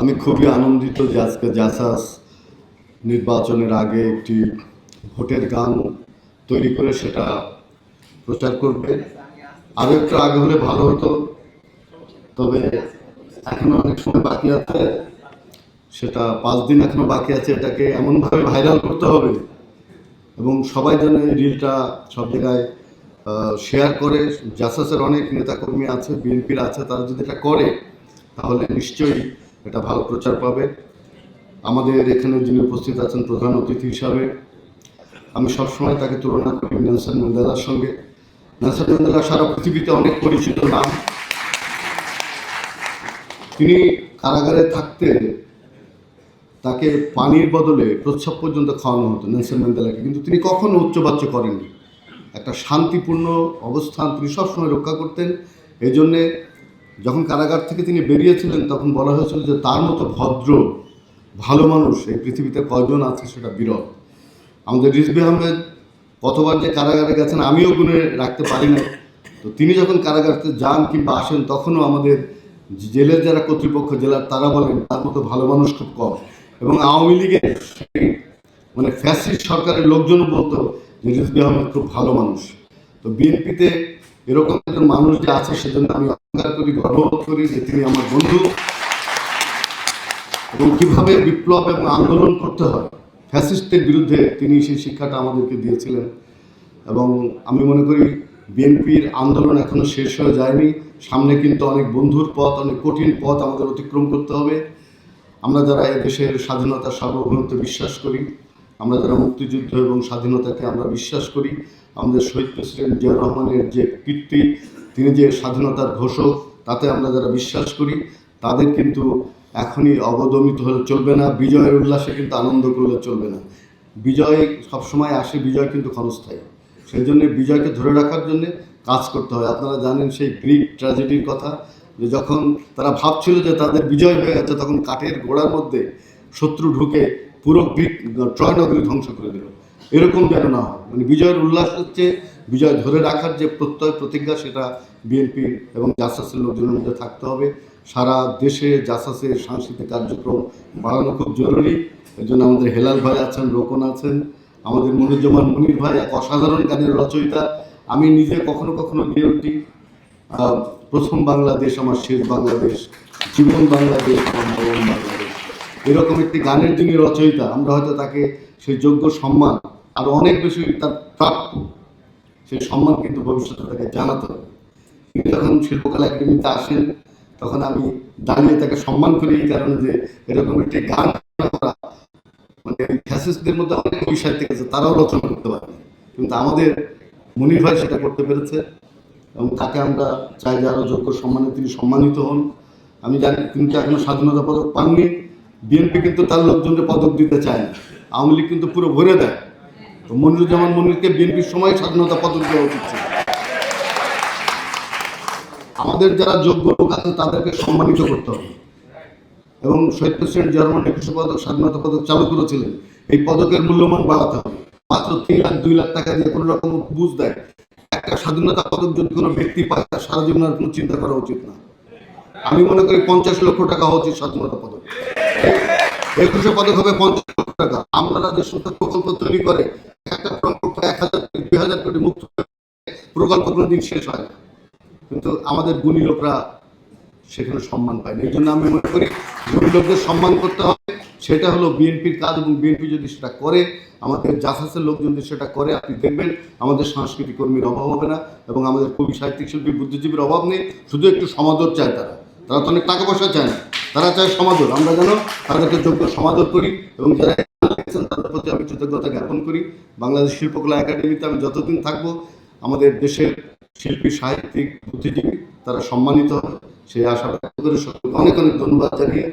আমি খুবই আনন্দিত যে আজকে জাসাস নির্বাচনের আগে একটি ভোটের গান তৈরি করে সেটা প্রচার করবে। আরও একটু আগে হলে ভালো হতো, তবে এখনো অনেক সময় বাকি আছে। সেটা 5 দিন এখনো বাকি আছে। এটাকে এমনভাবে ভাইরাল করতে হবে এবং সবাই যেন এই রিলটা সব জায়গায় শেয়ার করে। জাসাসের অনেক নেতাকর্মী আছে, বিএনপির আছে, তারা যদি এটা করে তাহলে নিশ্চয়ই এটা ভালো প্রচার পাবে। আমাদের এখানে যিনি উপস্থিত আছেন প্রধান অতিথি হিসাবে, আমি সবসময় তাকে তুলনা করি নেলসন ম্যান্ডেলার সঙ্গে। নেলসন ম্যান্ডেলা সারা পৃথিবীতে অনেক পরিচিত নাম। তিনি কারাগারে থাকতে তাকে পানির বদলে প্রস্রাব পর্যন্ত খাওয়ানো হতো নেলসন ম্যান্ডেলাকে, কিন্তু তিনি কখনো উচ্চবাচ্য করেননি। একটা শান্তিপূর্ণ অবস্থান তিনি সবসময় রক্ষা করতেন। এই জন্যে যখন কারাগার থেকে তিনি বেরিয়েছিলেন তখন বলা হয়েছিল যে তার মতো ভদ্র ভালো মানুষ এই পৃথিবীতে কয়জন আছে সেটা বিরল। আমাদের রিজভী আহমেদ কতবার যে কারাগারে গেছেন আমিও গুনে রাখতে পারি না। তো তিনি যখন কারাগারতে যান কিংবা আসেন তখনও আমাদের জেলের যারা কর্তৃপক্ষ জেলার তারা বলেন তার মতো ভালো মানুষ খুব কম। এবং আওয়ামী লীগের মানে ফ্যাসিস্ট সরকারের লোকজনও বলতো যে রিজভী আহমেদ খুব ভালো মানুষ। তো বিএনপিতে এরকম একজন মানুষ যে আছে সেজন্য আমি অহংকার করি, গর্ববোধ করি যে তিনি আমার বন্ধু। এবং কীভাবে বিপ্লব এবং আন্দোলন করতে হয় ফ্যাসিস্টের বিরুদ্ধে তিনি সেই শিক্ষাটা আমাদেরকে দিয়েছিলেন। এবং আমি মনে করি বিএনপির আন্দোলন এখনো শেষ হয়ে যায়নি। সামনে কিন্তু অনেক বন্ধুর পথ, অনেক কঠিন পথ আমাদের অতিক্রম করতে হবে। আমরা যারা দেশের স্বাধীনতার সার্বভৌমত্বে বিশ্বাস করি, আমরা যারা মুক্তিযুদ্ধ এবং স্বাধীনতাকে আমরা বিশ্বাস করি, আমাদের শহীদ প্রেসিডেন্ট জিয়াউর রহমানের যে কীর্তি, তিনি যে স্বাধীনতার ঘোষক, তাতে আমরা যারা বিশ্বাস করি তাদের কিন্তু এখনই অবদমিত হলে চলবে না। বিজয়ের উল্লাসে কিন্তু আনন্দ করলে চলবে না। বিজয় সবসময় আসে, বিজয় কিন্তু ক্ষণস্থায়ী। সেই জন্য বিজয়কে ধরে রাখার জন্য কাজ করতে হয়। আপনারা জানেন সেই গ্রিক ট্র্যাজেডির কথা, যে যখন তারা ভাবছিল যে তাদের বিজয় হয়ে গেছে তখন কাঠের গোড়ার মধ্যে শত্রু ঢুকে পুরো গ্রিক ট্রয় নগরী ধ্বংস করে দিল। এরকম যেন না হয়। মানে বিজয়ের উল্লাস হচ্ছে বিজয় ধরে রাখার যে প্রত্যয় প্রতিজ্ঞা, সেটা বিএনপির এবং জাসাসের লোকজনের মধ্যে থাকতে হবে। সারা দেশে জাসাসের সাংস্কৃতিক কার্যক্রম বাড়ানো খুব জরুরি। এর জন্য আমাদের হেলাল ভাই আছেন, রোকন আছেন, আমাদের মনিরুজ্জামান মনির ভাই এক অসাধারণ গানের রচয়িতা। আমি নিজে কখনো কখনো গিয়ে উঠি প্রথম বাংলাদেশ আমার শেষ বাংলাদেশ, জীবন বাংলাদেশ আমার মরণ বাংলাদেশ, এরকম একটি গানের যিনি রচয়িতা, আমরা হয়তো তাকে সেই যোগ্য সম্মান আরও অনেক বেশি তার প্রাপ্য, সেই সম্মান কিন্তু ভবিষ্যতে তাকে জানাতে হবে। তিনি যখন শিল্পকলা একাডেমিতে আসেন তখন আমি দাঁড়িয়ে তাকে সম্মান করি এই কারণে যে এরকম একটি গান করা, মানে ফ্যাসিস্টদের মধ্যে অনেক সাহিত্যিক আছে, তারাও রচনা করতে পারে, কিন্তু আমাদের মনির ভাই সেটা করতে পেরেছে এবং তাকে আমরা চাই যে আরও যোগ্য সম্মানে তিনি সম্মানিত হন। আমি জানি তিনি তো এখনো স্বাধীনতা পদক পাননি। বিএনপি কিন্তু তার লোকজনকে পদক দিতে চায় না, আওয়ামী লীগ কিন্তু পুরো ভরে দেয়। তো মনিরুজ্জামান মনিরকে বিএনপির সময় স্বাধীনতা পদক দেওয়া উচিত ছিল। আমাদের যারা যোগ্য লোক আছে তাদেরকে সম্মানিত করতে হবে। এবং শহীদ প্রেসিডেন্ট জিয়াউর রহমান 21 পদক স্বাধীনতা পদক চালু করেছিলেন, এই পদকের মূল্যমান বাড়াতে হবে। মাত্র 3 লাখ 2 লাখ টাকা দিয়ে কোনো রকম বুঝ দেয় একটা স্বাধীনতা পদক যদি কোনো ব্যক্তি পায় তার সারা জীবন আর কোনো চিন্তা করা উচিত না। আমি মনে করি 50 লক্ষ টাকা হওয়া উচিত স্বাধীনতা পদক। 21 পদক হবে 50 লক্ষ টাকা। আমরা যে সমস্ত প্রকল্প তৈরি করে একটা প্রকল্প 1000 কোটি 2000 কোটি মুক্ত প্রকল্প কোনোদিন শেষ হয় না, কিন্তু আমাদের গুণী লোকরা সেখানে সম্মান পায় না। এই জন্য আমি মনে করি গুণী লোকদের সম্মান করতে হবে, সেটা হলো বিএনপির কাজ। এবং বিএনপি যদি সেটা করে, আমাদের জাসাসের লোক যদি সেটা করে, আপনি দেখবেন আমাদের সাংস্কৃতিক কর্মীর অভাব হবে না এবং আমাদের কবি সাহিত্যিক শিল্পী বুদ্ধিজীবীর অভাব নেই। শুধু একটু সমাদর চায় তারা, তারা তো অনেক টাকা পয়সা চায় না, তারা চায় সমাদর। আমরা যেন তাদেরকে যোগ্য সমাদর করি এবং যারা তাদের প্রতি আমি কৃতজ্ঞতা জ্ঞাপন করি। বাংলাদেশ শিল্পকলা একাডেমিতে আমি যতদিন থাকবো আমাদের দেশের শিল্পী সাহিত্যিক বুদ্ধিজীবী তারা সম্মানিত হবে, সেই আশা ব্যক্ত করে সকলকে অনেক অনেক ধন্যবাদ জানিয়ে